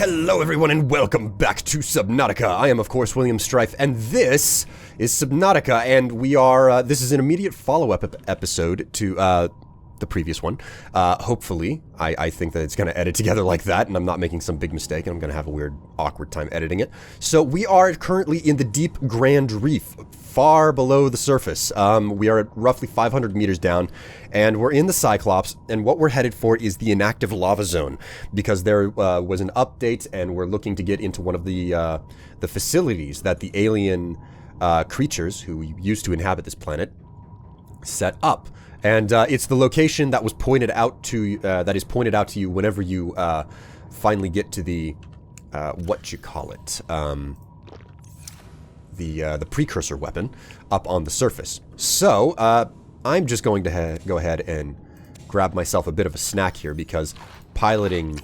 Hello everyone and welcome back to Subnautica. I am of course William Strife and this is Subnautica, and we are, this is an immediate follow-up episode to the previous one. Hopefully, I think that it's going to edit together like that and I'm not making some big mistake and I'm going to have a weird, awkward time editing it. So we are currently in the deep Grand Reef, far below the surface. We are at roughly 500 meters down and we're in the Cyclops, and what we're headed for is the inactive lava zone because there was an update and we're looking to get into one of the facilities that the alien creatures who used to inhabit this planet set up. And it's the location that was pointed out to that is pointed out to you whenever you finally get to the the precursor weapon up on the surface. So I'm just going to go ahead and grab myself a bit of a snack here because piloting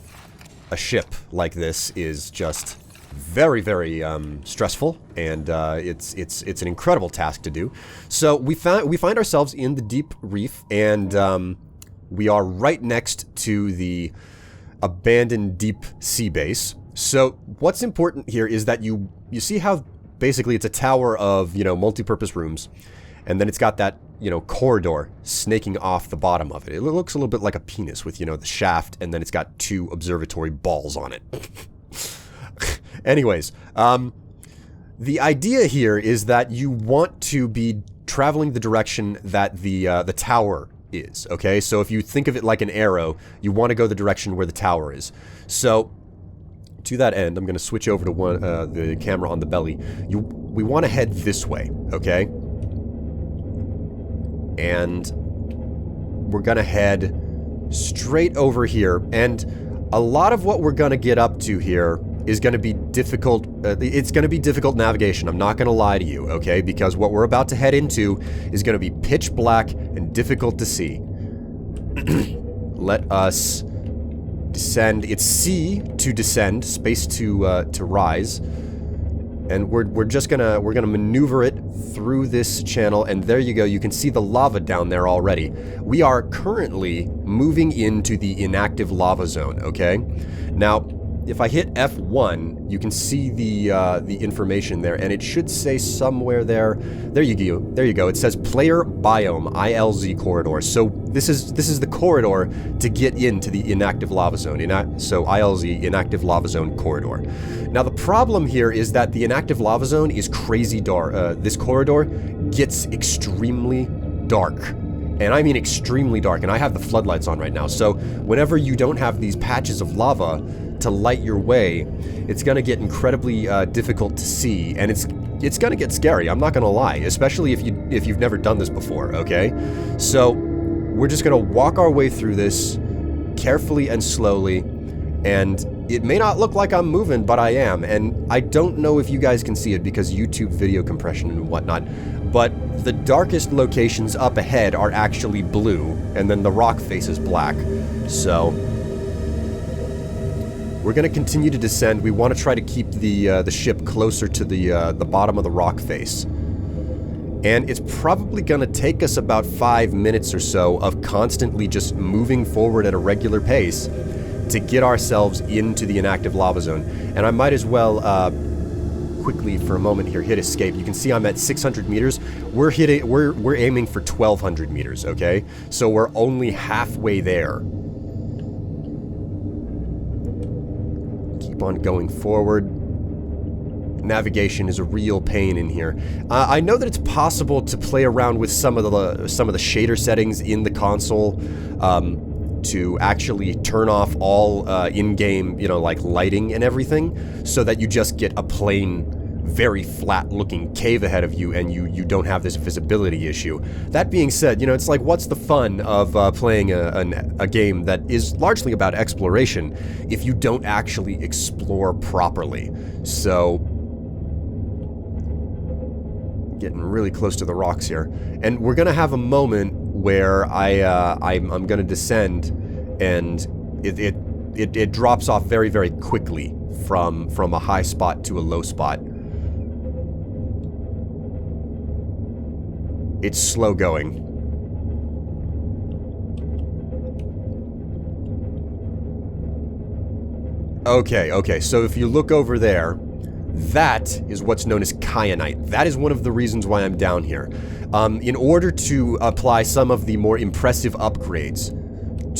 a ship like this is just very, very stressful, and it's an incredible task to do. So we find ourselves in the deep reef, and we are right next to the abandoned deep sea base. So what's important here is that you see how basically it's a tower of, you know, multi-purpose rooms, and then it's got that, you know, corridor snaking off the bottom of it. It looks a little bit like a penis with, you know, the shaft, and then it's got two observatory balls on it. Anyways, the idea here is that you want to be traveling the direction that the tower is, okay? So if you think of it like an arrow, you want to go the direction where the tower is. So, to that end, I'm going to switch over to the camera on the belly. We want to head this way, okay? And we're going to head straight over here, and a lot of what we're going to get up to here is going to be difficult. It's going to be difficult navigation. I'm not going to lie to you, okay? Because what we're about to head into is going to be pitch black and difficult to see. Let us descend. It's C to descend, space to rise, and we're gonna maneuver it through this channel. And there you go. You can see the lava down there already. We are currently moving into the inactive lava zone. Okay, now, if I hit F1, you can see the information there, and it should say somewhere there. There you go. There you go. It says player biome ILZ corridor. So this is the corridor to get into the inactive lava zone. So ILZ inactive lava zone corridor. Now the problem here is that the inactive lava zone is crazy dark. This corridor gets extremely dark. And I mean extremely dark, and I have the floodlights on right now. So whenever you don't have these patches of lava to light your way, it's gonna get incredibly difficult to see, and it's gonna get scary. I'm not gonna lie, especially if you've never done this before. Okay, so we're just gonna walk our way through this carefully and slowly, and it may not look like I'm moving, but I am. And I don't know if you guys can see it because YouTube video compression and whatnot, but the darkest locations up ahead are actually blue, and then the rock face is black. So we're going to continue to descend. We want to try to keep the ship closer to the bottom of the rock face. And it's probably going to take us about 5 minutes or so of constantly just moving forward at a regular pace to get ourselves into the inactive lava zone. And I might as well quickly for a moment here hit escape. You can see I'm at 600 meters. We're aiming for 1200 meters, okay? So we're only halfway there. Keep on going forward. Navigation is a real pain in here. I know that it's possible to play around with some of the shader settings in the console to actually turn off all in-game, you know, like lighting and everything, so that you just get a plain, very flat-looking cave ahead of you, and you don't have this visibility issue. That being said, you know, it's like, what's the fun of playing a game that is largely about exploration if you don't actually explore properly? So, getting really close to the rocks here, and we're gonna have a moment where I'm gonna descend, and it drops off very, very quickly from a high spot to a low spot. It's slow going. Okay, so if you look over there, that is what's known as kyanite. That is one of the reasons why I'm down here. In order to apply some of the more impressive upgrades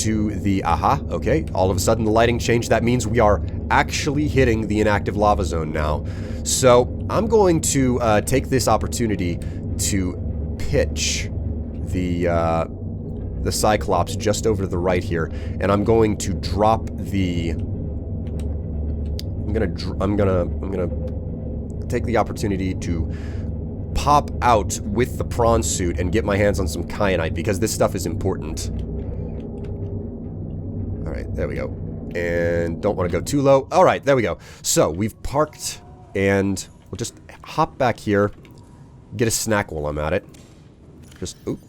to the... okay, all of a sudden the lighting changed. That means we are actually hitting the inactive lava zone now. So I'm going to take this opportunity to pitch the Cyclops just over to the right here, and I'm going to drop the... I'm gonna take the opportunity to pop out with the prawn suit and get my hands on some kyanite, because this stuff is important. Alright, there we go. And don't want to go too low. Alright, there we go. So, we've parked, and we'll just hop back here, get a snack while I'm at it. Just, oop,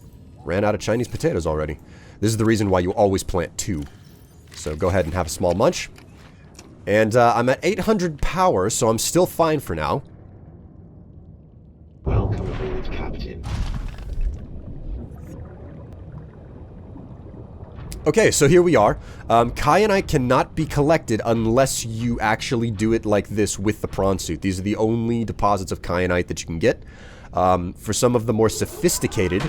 ran out of Chinese potatoes already. This is the reason why you always plant 2. So go ahead and have a small munch. And I'm at 800 power, so I'm still fine for now. Welcome aboard, Captain. Okay, so here we are. Kyanite cannot be collected unless you actually do it like this with the prawn suit. These are the only deposits of kyanite that you can get. For some of the more sophisticated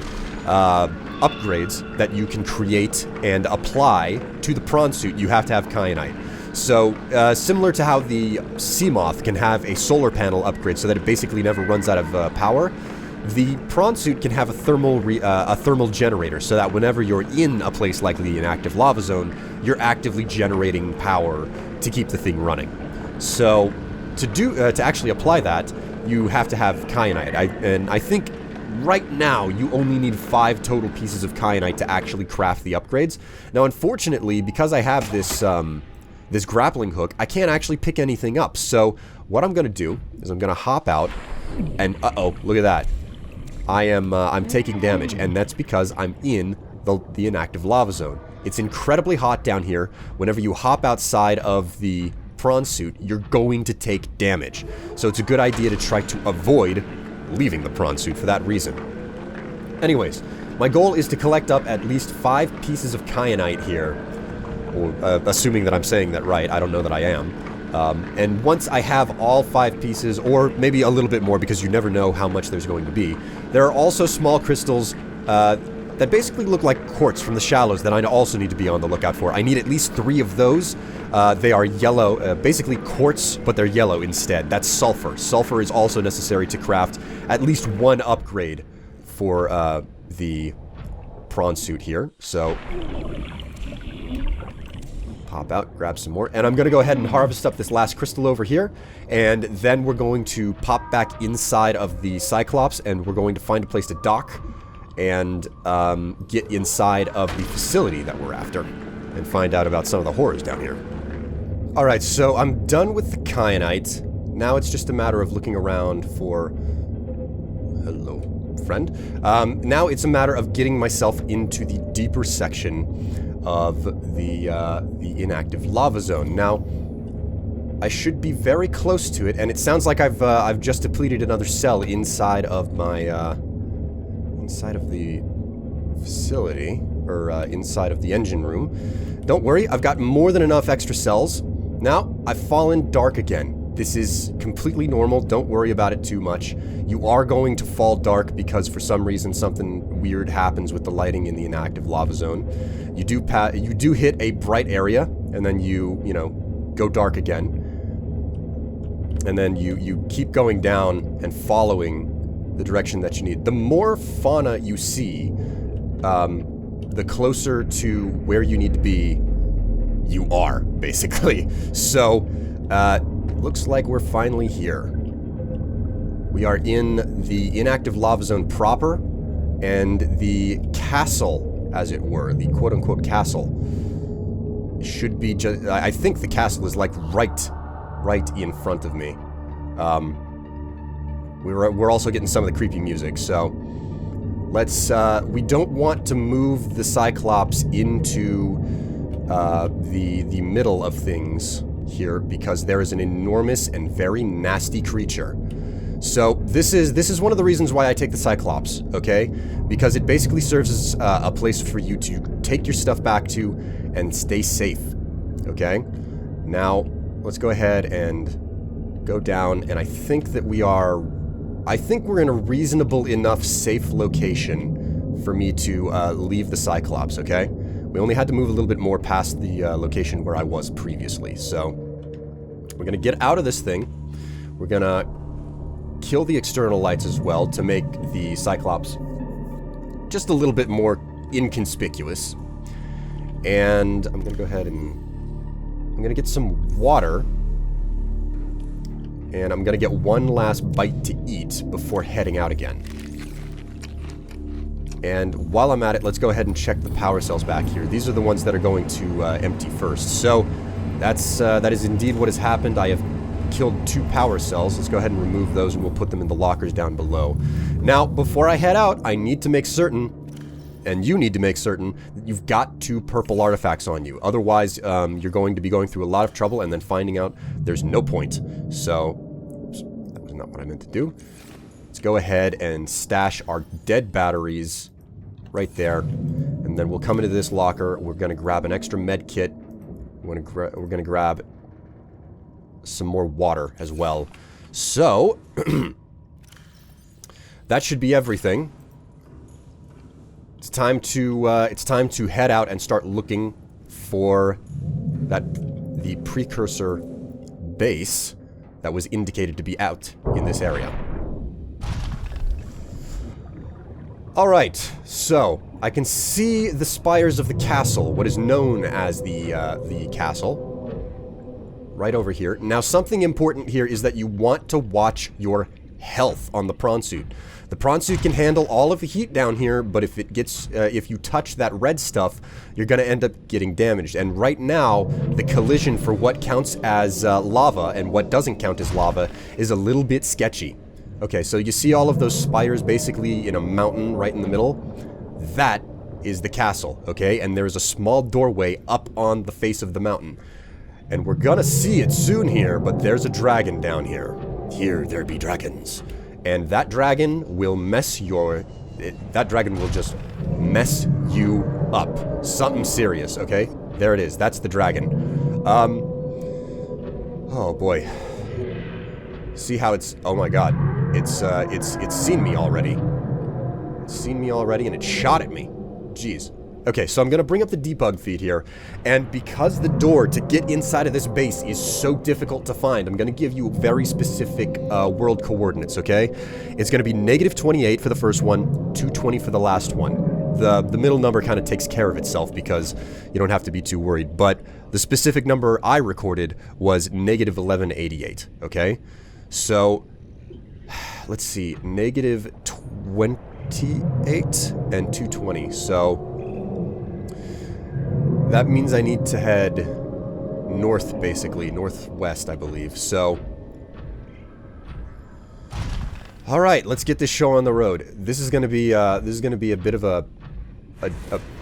upgrades that you can create and apply to the prawn suit, you have to have kyanite. So, similar to how the Seamoth can have a solar panel upgrade so that it basically never runs out of power, the prawn suit can have a thermal generator, so that whenever you're in a place like the inactive lava zone, you're actively generating power to keep the thing running. So, to actually apply that, you have to have kyanite. And I think right now you only need 5 total pieces of kyanite to actually craft the upgrades. Now, unfortunately, because I have this this grappling hook, I can't actually pick anything up. So what I'm gonna do is I'm gonna hop out, and look at that. I'm taking damage, and that's because I'm in the inactive lava zone. It's incredibly hot down here. Whenever you hop outside of the prawn suit, you're going to take damage. So it's a good idea to try to avoid leaving the prawn suit for that reason. Anyways, my goal is to collect up at least 5 pieces of kyanite here. Or, assuming that I'm saying that right, I don't know that I am. And once I have all 5 pieces, or maybe a little bit more because you never know how much there's going to be, there are also small crystals that basically look like quartz from the shallows that I also need to be on the lookout for. I need at least 3 of those. They are yellow, basically quartz, but they're yellow instead. That's sulfur. Sulfur is also necessary to craft at least 1 upgrade for the prawn suit here. So pop out, grab some more, and I'm going to go ahead and harvest up this last crystal over here, and then we're going to pop back inside of the Cyclops, and we're going to find a place to dock and get inside of the facility that we're after and find out about some of the horrors down here. Alright, so I'm done with the kyanite. Now it's just a matter of looking around for... Hello, friend. Now it's a matter of getting myself into the deeper section of the inactive lava zone. Now, I should be very close to it, and it sounds like I've just depleted another cell inside of my inside of the facility, or inside of the engine room. Don't worry, I've got more than enough extra cells. Now, I've fallen dark again. This is completely normal. Don't worry about it too much. You are going to fall dark because for some reason something weird happens with the lighting in the inactive lava zone. You do hit a bright area, and then you know, go dark again. And then you keep going down and following the direction that you need. The more fauna you see, the closer to where you need to be you are, basically. So, looks like we're finally here. We are in the inactive lava zone proper, and the castle, as it were, the quote-unquote castle, should be just... I think the castle is like right in front of me. We're also getting some of the creepy music, so let's... we don't want to move the Cyclops into the middle of things here, because there is an enormous and very nasty creature. So this is one of the reasons why I take the Cyclops, okay? Because it basically serves as a place for you to take your stuff back to and stay safe, okay? Now, let's go ahead and go down, and I think that we're in a reasonable enough safe location for me to leave the Cyclops, okay? We only had to move a little bit more past the location where I was previously, so we're gonna get out of this thing. We're gonna kill the external lights as well to make the Cyclops just a little bit more inconspicuous. And I'm gonna go ahead and I'm gonna get some water, and I'm gonna get one last bite to eat before heading out again. And while I'm at it, let's go ahead and check the power cells back here. These are the ones that are going to empty first. So that is indeed what has happened. I have killed 2 power cells. Let's go ahead and remove those, and we'll put them in the lockers down below. Now, before I head out, I need to make certain, and you need to make certain, that you've got 2 purple artifacts on you. Otherwise, you're going to be going through a lot of trouble and then finding out there's no point. So, oops, that was not what I meant to do. Let's go ahead and stash our dead batteries right there, and then we'll come into this locker. We're going to grab an extra med kit. We're going to grab some more water as well. So, that should be everything. It's time to head out and start looking for the precursor base that was indicated to be out in this area. Alright, so I can see the spires of the castle, what is known as the castle, right over here. Now, something important here is that you want to watch your health on the prawn suit. The prawn suit can handle all of the heat down here, but if you touch that red stuff, you're going to end up getting damaged. And right now, the collision for what counts as lava and what doesn't count as lava is a little bit sketchy. Okay, so you see all of those spires basically in a mountain right in the middle? That is the castle, okay? And there's a small doorway up on the face of the mountain. And we're gonna see it soon here, but there's a dragon down here. Here there be dragons. And that dragon will that dragon will just mess you up. Something serious, okay? There it is. That's the dragon. Oh boy. See how it's, oh my god. It's seen me already. It's seen me already, and it shot at me. Jeez. Okay, so I'm gonna bring up the debug feed here, and because the door to get inside of this base is so difficult to find, I'm gonna give you very specific world coordinates, okay? It's gonna be -28 for the first one, 220 for the last one. The middle number kind of takes care of itself because you don't have to be too worried, but the specific number I recorded was -1188, okay? So, let's see, -28 and 220, so that means I need to head north, basically, northwest, I believe, so alright, let's get this show on the road. This is gonna be a bit of a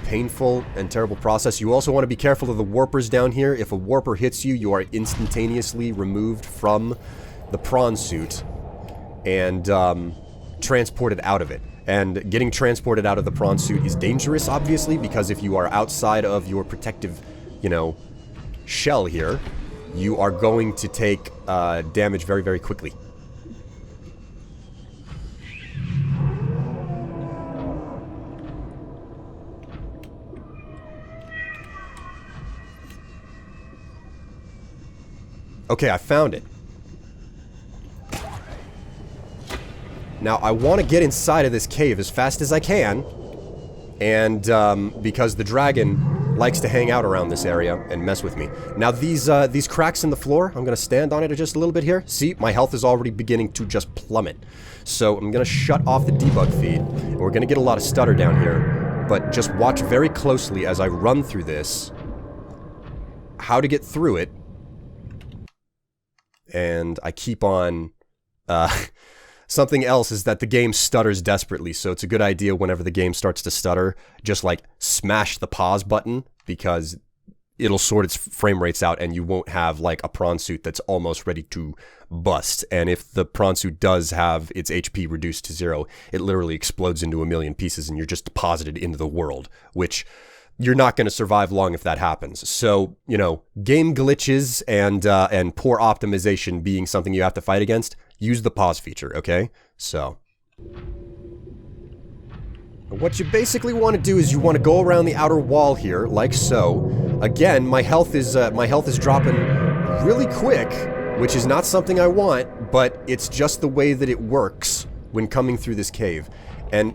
painful and terrible process. You also want to be careful of the warpers down here. If a warper hits you, you are instantaneously removed from the prawn suit and transported out of it. And getting transported out of the prawn suit is dangerous, obviously, because if you are outside of your protective, shell here, you are going to take damage very, very quickly. Okay, I found it. Now, I want to get inside of this cave as fast as I can, and because the dragon likes to hang out around this area and mess with me. Now, these cracks in the floor, I'm going to stand on it just a little bit here. See, my health is already beginning to just plummet. So, I'm going to shut off the debug feed, and we're going to get a lot of stutter down here, but just watch very closely as I run through this, how to get through it, and I keep on, something else is that the game stutters desperately, so it's a good idea whenever the game starts to stutter, just like smash the pause button, because it'll sort its frame rates out and you won't have like a prawn suit that's almost ready to bust. And if the prawn suit does have its HP reduced to 0, it literally explodes into a million pieces and you're just deposited into the world, which you're not going to survive long if that happens. So, you know, game glitches and poor optimization being something you have to fight against, use the pause feature, okay? So, what you basically want to do is you want to go around the outer wall here, like so. Again, my health is dropping really quick, which is not something I want, but it's just the way that it works when coming through this cave. And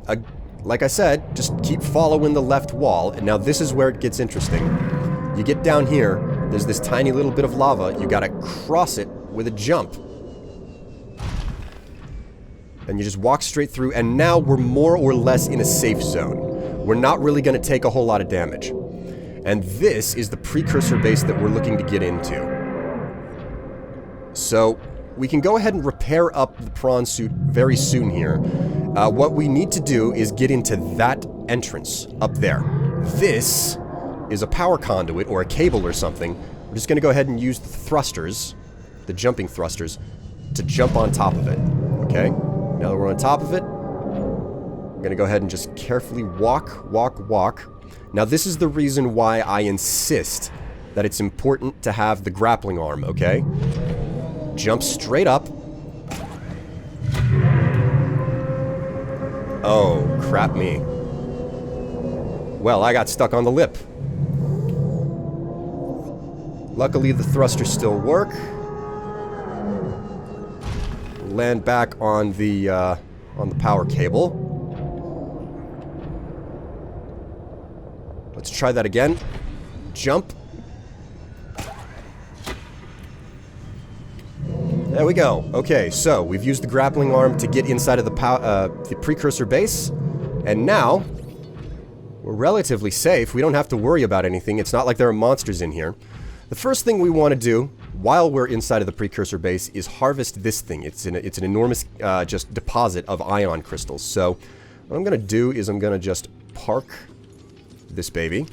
like I said, just keep following the left wall, and now this is where it gets interesting. You get down here, there's this tiny little bit of lava, you gotta cross it with a jump. And you just walk straight through, and now we're more or less in a safe zone. We're not really gonna take a whole lot of damage. And this is the precursor base that we're looking to get into. So, we can go ahead and repair up the prawn suit very soon here. What we need to do is get into that entrance up there. This is a power conduit or a cable or something. We're just going to go ahead and use the thrusters, the jumping thrusters, to jump on top of it. Okay? Now that we're on top of it, we're going to go ahead and just carefully walk. Now this is the reason why I insist that it's important to have the grappling arm, okay? Jump straight up. Oh, crap me. Well, I got stuck on the lip. Luckily, the thrusters still work. Land back on the power cable. Let's try that again. Jump. There we go. Okay, so we've used the grappling arm to get inside of the precursor base, and now we're relatively safe. We don't have to worry about anything. It's not like there are monsters in here. The first thing we want to do while we're inside of the precursor base is harvest this thing. It's an enormous just deposit of ion crystals. So what I'm going to do is I'm going to just park this baby,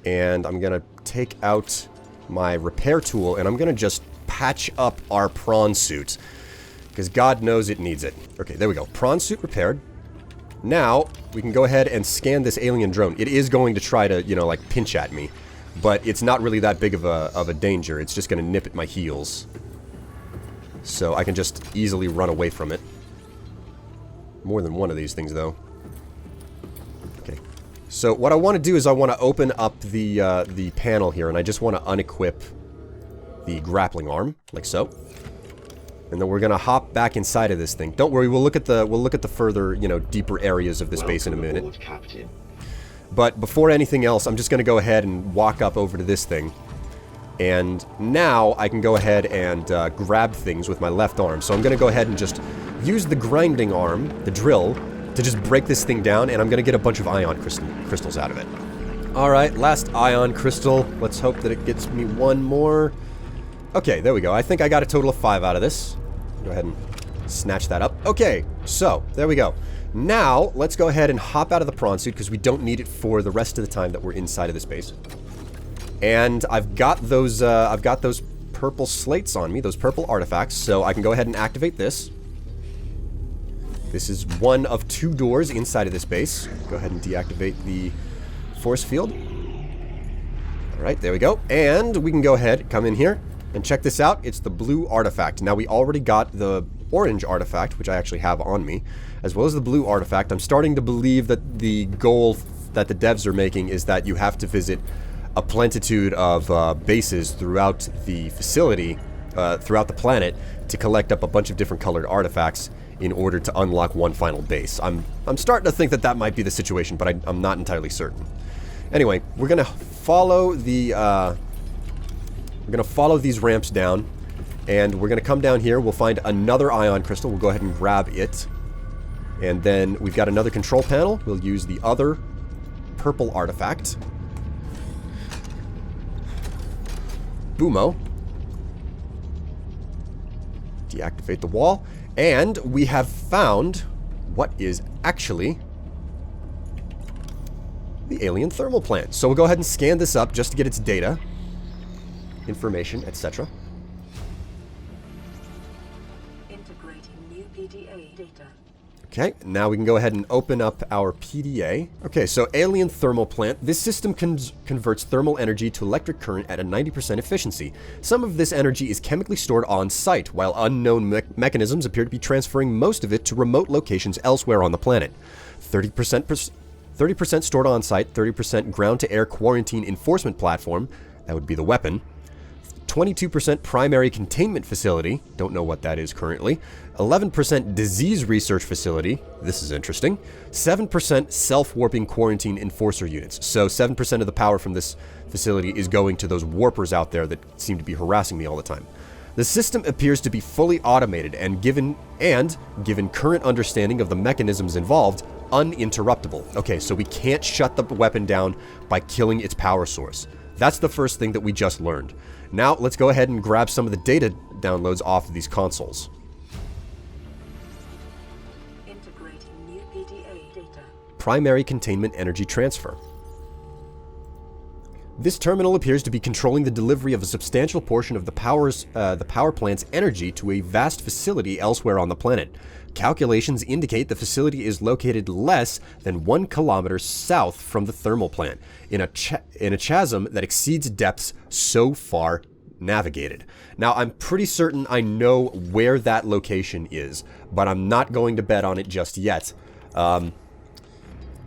and I'm going to take out my repair tool, and I'm going to just patch up our prawn suit, because God knows it needs it. Okay, there we go. Prawn suit repaired. Now, we can go ahead and scan this alien drone. It is going to try to, you know, like, pinch at me, but it's not really that big of a danger. It's just going to nip at my heels. So I can just easily run away from it. More than one of these things, though. Okay. So what I want to do is I want to open up the panel here, and I just want to unequip the grappling arm, like so. And then we're gonna hop back inside of this thing. Don't worry, we'll look at the further, you know, deeper areas of this base in a minute. Aboard, Captain. But before anything else, I'm just gonna go ahead and walk up over to this thing. And now I can go ahead and grab things with my left arm. So I'm gonna go ahead and just use the grinding arm, the drill, to just break this thing down, and I'm gonna get a bunch of ion crystals out of it. Alright, last ion crystal. Let's hope that it gets me one more. Okay, there we go. I think I got a total of 5 out of this. Go ahead and snatch that up. Okay, so, there we go. Now, let's go ahead and hop out of the prawn suit, because we don't need it for the rest of the time that we're inside of this base. And I've got those purple slates on me, those purple artifacts, so I can go ahead and activate this. This is one of 2 doors inside of this base. Go ahead and deactivate the force field. Alright, there we go. And we can go ahead, come in here, and check this out. It's the blue artifact. Now, we already got the orange artifact, which I actually have on me, as well as the blue artifact. I'm starting to believe that the goal that the devs are making is that you have to visit a plentitude of bases throughout the facility, throughout the planet, to collect up a bunch of different colored artifacts in order to unlock one final base. I'm starting to think that that might be the situation, but I'm not entirely certain. Anyway, we're gonna follow the we're gonna follow these ramps down, and we're gonna come down here. We'll find another ion crystal. We'll go ahead and grab it, and then we've got another control panel. We'll use the other purple artifact. Boomo. Deactivate the wall, and we have found what is actually the alien thermal plant. So we'll go ahead and scan this up just to get its data, information, etc. Integrating new PDA data. Okay, now we can go ahead and open up our PDA. Okay, so alien thermal plant. This system converts thermal energy to electric current at a 90% efficiency. Some of this energy is chemically stored on site, while unknown mechanisms appear to be transferring most of it to remote locations elsewhere on the planet. 30% stored on site, 30% ground-to-air quarantine enforcement platform. That would be the weapon. 22% primary containment facility, don't know what that is currently. 11% disease research facility, this is interesting. 7% self-warping quarantine enforcer units. So 7% of the power from this facility is going to those warpers out there that seem to be harassing me all the time. The system appears to be fully automated and given current understanding of the mechanisms involved, uninterruptible. Okay, so we can't shut the weapon down by killing its power source. That's the first thing that we just learned. Now, let's go ahead and grab some of the data downloads off of these consoles. Integrating new PDA data. Primary containment energy transfer. This terminal appears to be controlling the delivery of a substantial portion of the power plant's energy to a vast facility elsewhere on the planet. Calculations indicate the facility is located less than 1 kilometer south from the thermal plant, in a chasm that exceeds depths so far navigated. Now, I'm pretty certain I know where that location is, but I'm not going to bet on it just yet.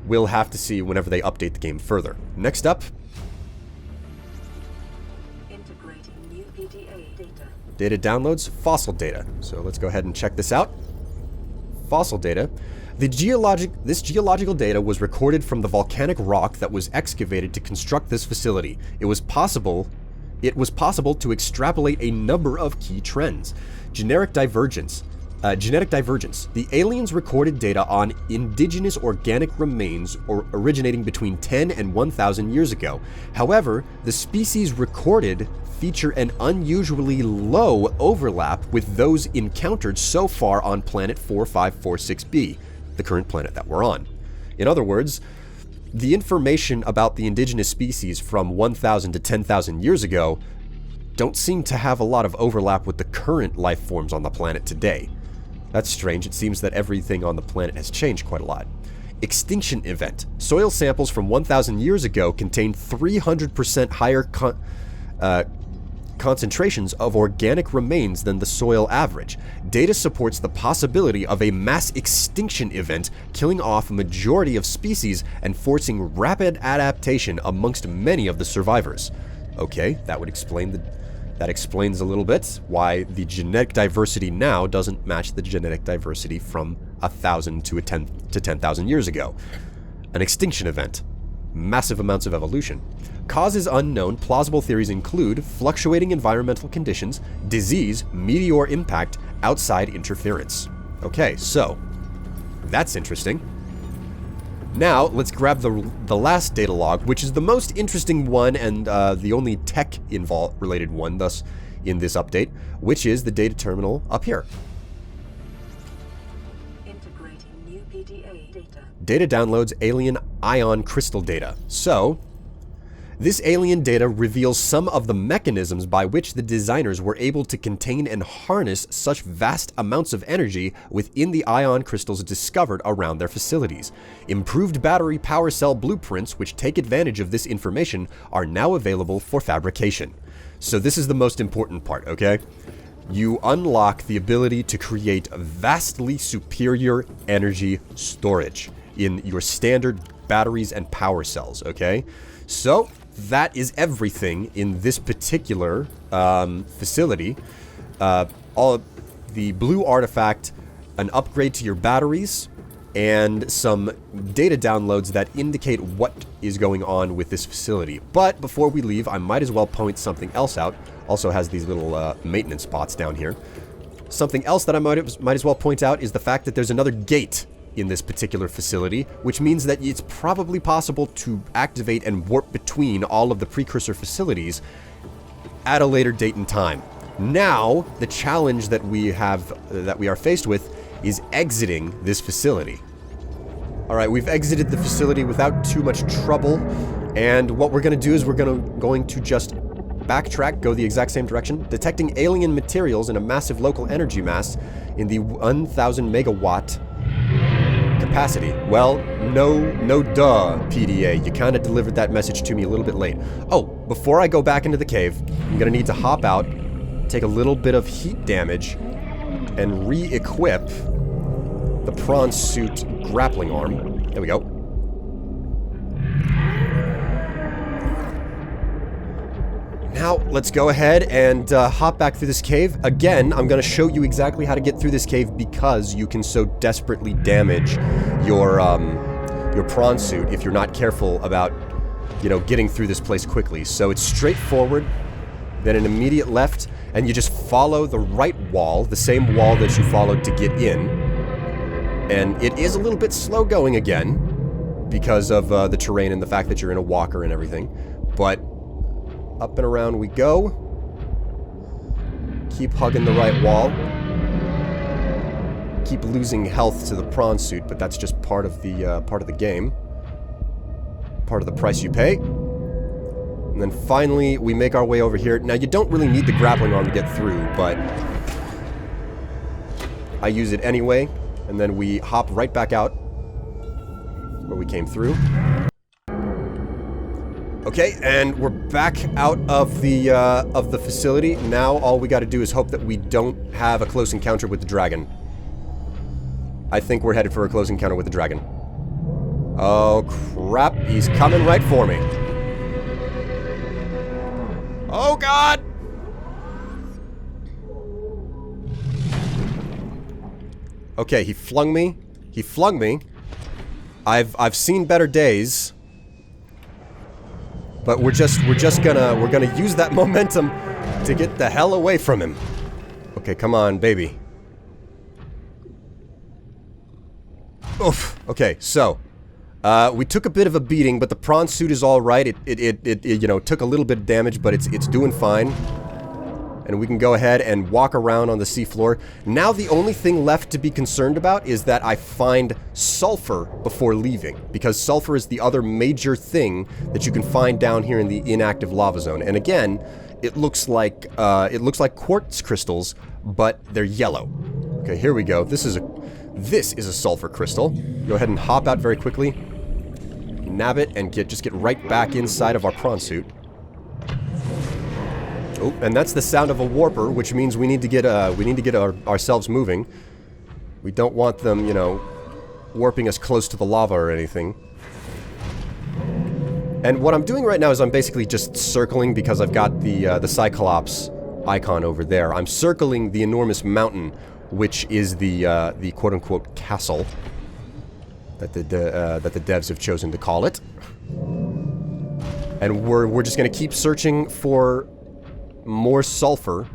We'll have to see whenever they update the game further. Next up, integrating new PDA data. Data downloads, fossil data. So let's go ahead and check this out. Fossil data. This geological data was recorded from the volcanic rock that was excavated to construct this facility. It was possible to extrapolate a number of key trends. Genetic divergence. The aliens recorded data on indigenous organic remains originating between 10 and 1,000 years ago. However, the species recorded feature an unusually low overlap with those encountered so far on planet 4546b, the current planet that we're on. In other words, the information about the indigenous species from 1,000 to 10,000 years ago don't seem to have a lot of overlap with the current life forms on the planet today. That's strange. It seems that everything on the planet has changed quite a lot. Extinction event. Soil samples from 1,000 years ago contain 300% higher concentrations of organic remains than the soil average. Data supports the possibility of a mass extinction event killing off a majority of species and forcing rapid adaptation amongst many of the survivors. Okay, that explains a little bit why the genetic diversity now doesn't match the genetic diversity from 1,000 to 10,000 years ago. An extinction event. Massive amounts of evolution. Causes unknown. Plausible theories include fluctuating environmental conditions, disease, meteor impact, outside interference. Okay, so that's interesting. Now, let's grab the last data log, which is the most interesting one and the only tech-related one, thus, in this update, which is the data terminal up here. Integrating new PDA data. Data downloads alien ion crystal data. So, this alien data reveals some of the mechanisms by which the designers were able to contain and harness such vast amounts of energy within the ion crystals discovered around their facilities. Improved battery power cell blueprints, which take advantage of this information, are now available for fabrication. So this is the most important part, okay? You unlock the ability to create vastly superior energy storage in your standard batteries and power cells, okay? So that is everything in this particular facility. All the blue artifact, an upgrade to your batteries, and some data downloads that indicate what is going on with this facility. But before we leave, I might as well point something else out. Also has these little maintenance spots down here. Something else that I might as well point out is the fact that there's another gate in this particular facility, which means that it's probably possible to activate and warp between all of the precursor facilities at a later date and time. Now, the challenge that we are faced with is exiting this facility. Alright, we've exited the facility without too much trouble, and what we're going to do is we're going to just backtrack, go the exact same direction, detecting alien materials in a massive local energy mass in the 1,000 megawatt capacity. Well, no duh, PDA. You kind of delivered that message to me a little bit late. Oh, before I go back into the cave, I'm going to need to hop out, take a little bit of heat damage, and re-equip the prawn suit grappling arm. There we go. Now, let's go ahead and hop back through this cave. Again, I'm going to show you exactly how to get through this cave because you can so desperately damage your prawn suit if you're not careful about, you know, getting through this place quickly. So it's straightforward, then an immediate left, and you just follow the right wall, the same wall that you followed to get in. And it is a little bit slow going again because of the terrain and the fact that you're in a walker and everything. But up and around we go. Keep hugging the right wall. Keep losing health to the prawn suit, but that's just part of the game. Part of the price you pay. And then finally, we make our way over here. Now, you don't really need the grappling arm to get through, but I use it anyway. And then we hop right back out where we came through. Okay, and we're back out of the facility. Now all we got to do is hope that we don't have a close encounter with the dragon. I think we're headed for a close encounter with the dragon. Oh crap, he's coming right for me. Oh god! Okay, he flung me. He flung me. I've seen better days. But we're gonna use that momentum to get the hell away from him. Okay, come on, baby. Oof. Okay, so we took a bit of a beating, but the prawn suit is all right. It you know, took a little bit of damage, but it's doing fine. And we can go ahead and walk around on the seafloor. Now the only thing left to be concerned about is that I find sulfur before leaving, because sulfur is the other major thing that you can find down here in the inactive lava zone. And again, it looks like quartz crystals, but they're yellow. Okay, here we go. This is a sulfur crystal. Go ahead and hop out very quickly, nab it, and just get right back inside of our prawn suit. Oh, and that's the sound of a warper, which means we need to get ourselves moving. We don't want them, you know, warping us close to the lava or anything. And what I'm doing right now is I'm basically just circling because I've got the Cyclops icon over there. I'm circling the enormous mountain, which is the quote-unquote castle that the devs have chosen to call it. And we're just gonna keep searching for more sulfur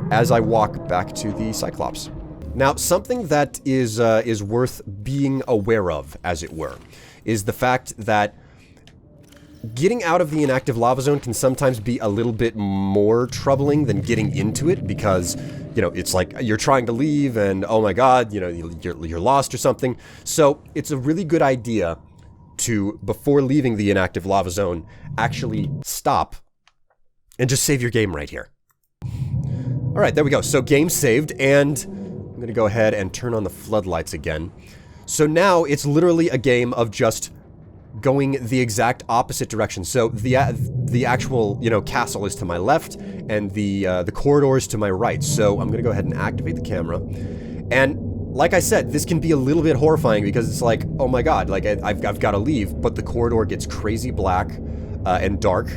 as I walk back to the Cyclops. Now, something that is worth being aware of, as it were, is the fact that getting out of the inactive lava zone can sometimes be a little bit more troubling than getting into it, because, you know, it's like you're trying to leave and, oh my god, you know, you're lost or something. So it's a really good idea to, before leaving the inactive lava zone, actually stop and just save your game right here. Alright, there we go. So game saved, and I'm gonna go ahead and turn on the floodlights again. So now it's literally a game of just going the exact opposite direction. So the actual, you know, castle is to my left, and the corridor is to my right. So I'm gonna go ahead and activate the camera. And like I said, this can be a little bit horrifying because it's like, oh my god, like I've got to leave, but the corridor gets crazy black and dark,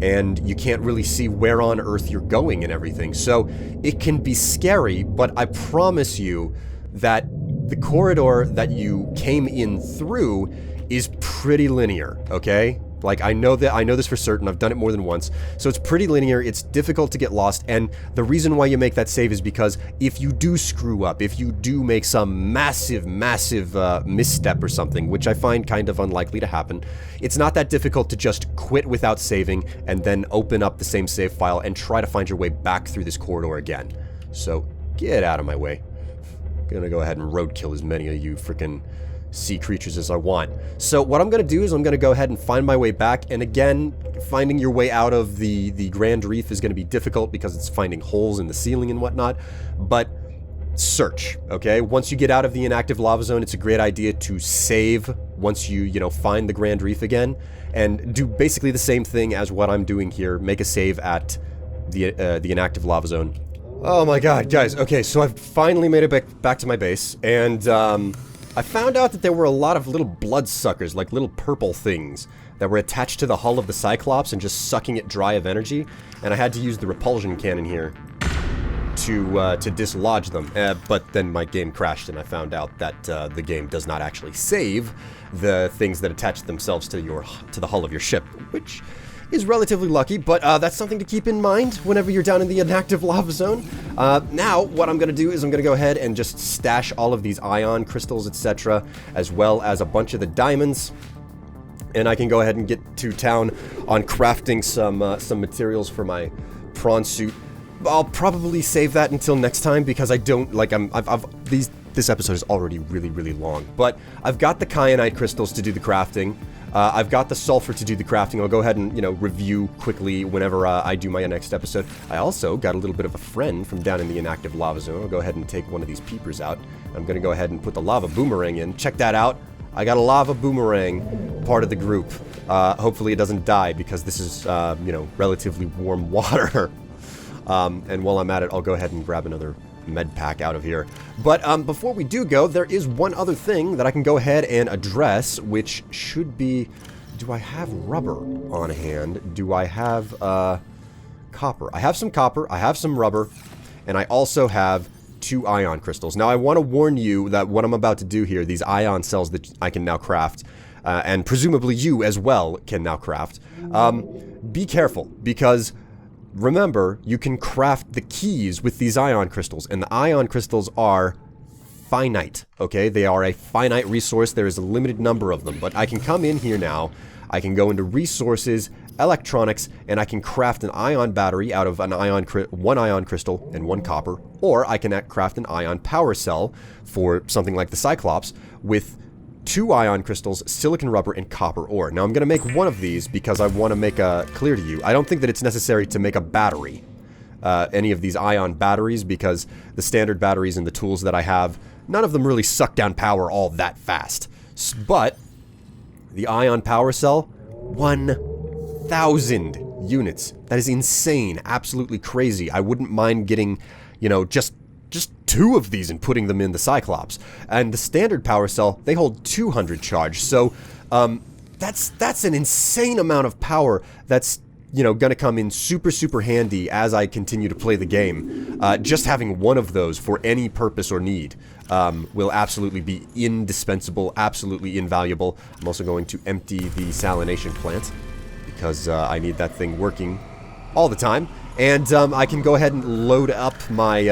and you can't really see where on earth you're going and everything. So it can be scary, but I promise you that the corridor that you came in through is pretty linear, okay? Like, I know this for certain. I've done it more than once. So it's pretty linear. It's difficult to get lost. And the reason why you make that save is because if you do screw up, if you do make some massive misstep or something, which I find kind of unlikely to happen, it's not that difficult to just quit without saving and then open up the same save file and try to find your way back through this corridor again. So get out of my way. I'm gonna go ahead and roadkill as many of you frickin' sea creatures as I want. So what I'm going to do is I'm going to go ahead and find my way back, and again, finding your way out of the Grand Reef is going to be difficult because it's finding holes in the ceiling and whatnot, but search, okay? Once you get out of the inactive lava zone, it's a great idea to save once you, find the Grand Reef again, and do basically the same thing as what I'm doing here. Make a save at the inactive lava zone. Oh my god, guys. Okay, so I've finally made it back to my base, and I found out that there were a lot of little bloodsuckers, like little purple things, that were attached to the hull of the Cyclops and just sucking it dry of energy, and I had to use the repulsion cannon here to dislodge them, but then my game crashed and I found out that the game does not actually save the things that attach themselves to the hull of your ship, which is relatively lucky, but that's something to keep in mind whenever you're down in the inactive lava zone. Now, what I'm going to do is I'm going to go ahead and just stash all of these ion crystals, etc., as well as a bunch of the diamonds, and I can go ahead and get to town on crafting some materials for my prawn suit. I'll probably save that until next time because I don't, like, this episode is already really, really long, but I've got the kyanite crystals to do the crafting. I've got the sulfur to do the crafting. I'll go ahead and, review quickly whenever I do my next episode. I also got a little bit of a friend from down in the inactive lava zone. I'll go ahead and take one of these peepers out. I'm going to go ahead and put the lava boomerang in. Check that out. I got a lava boomerang, part of the group. Hopefully it doesn't die because this is, relatively warm water. And while I'm at it, I'll go ahead and grab another med pack out of here. But before we do go, there is one other thing that I can go ahead and address, which should be... Do I have rubber on hand? Do I have copper? I have some copper, I have some rubber, and I also have 2 ion crystals. Now, I want to warn you that what I'm about to do here, these ion cells that I can now craft, and presumably you as well can now craft, be careful, because... remember, you can craft the keys with these ion crystals, and the ion crystals are finite, okay? They are a finite resource. There is a limited number of them, but I can come in here now, I can go into resources, electronics, and I can craft an ion battery out of one ion crystal and 1 copper, or I can craft an ion power cell for something like the Cyclops with 2 ion crystals, silicon rubber, and copper ore. Now, I'm going to make one of these because I want to make clear to you. I don't think that it's necessary to make a battery, any of these ion batteries, because the standard batteries and the tools that I have, none of them really suck down power all that fast. But the ion power cell, 1,000 units. That is insane. Absolutely crazy. I wouldn't mind getting, just 2 of these and putting them in the Cyclops. And the standard power cell, they hold 200 charge. So, that's an insane amount of power that's, gonna come in super, super handy as I continue to play the game. Just having one of those for any purpose or need will absolutely be indispensable, absolutely invaluable. I'm also going to empty the salination plant because I need that thing working all the time. And I can go ahead and load up my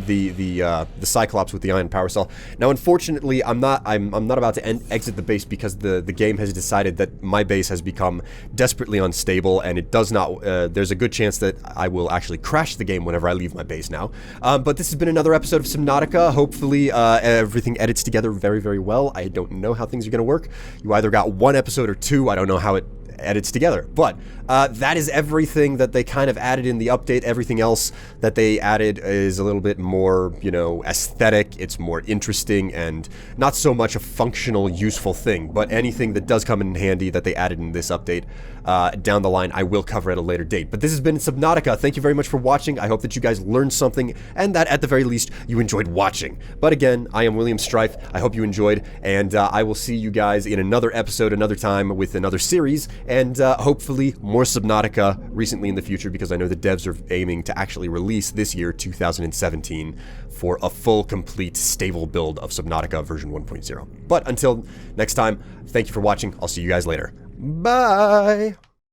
the Cyclops with the ion power cell. Now, unfortunately, I'm not about to exit the base because the game has decided that my base has become desperately unstable, and it does not. There's a good chance that I will actually crash the game whenever I leave my base now. But this has been another episode of Subnautica. Hopefully, everything edits together very, very well. I don't know how things are going to work. You either got 1 episode or 2. I don't know how it edits together, but that is everything that they kind of added in the update. Everything else that they added is a little bit more, aesthetic. It's more interesting and not so much a functional, useful thing, but anything that does come in handy that they added in this update down the line, I will cover at a later date. But this has been Subnautica. Thank you very much for watching. I hope that you guys learned something and that at the very least you enjoyed watching. But again, I am William Strife. I hope you enjoyed, and I will see you guys in another episode another time with another series, and hopefully more Subnautica recently in the future, because I know the devs are aiming to actually release this year, 2017, for a full, complete, stable build of Subnautica version 1.0. But until next time, thank you for watching. I'll see you guys later. Bye!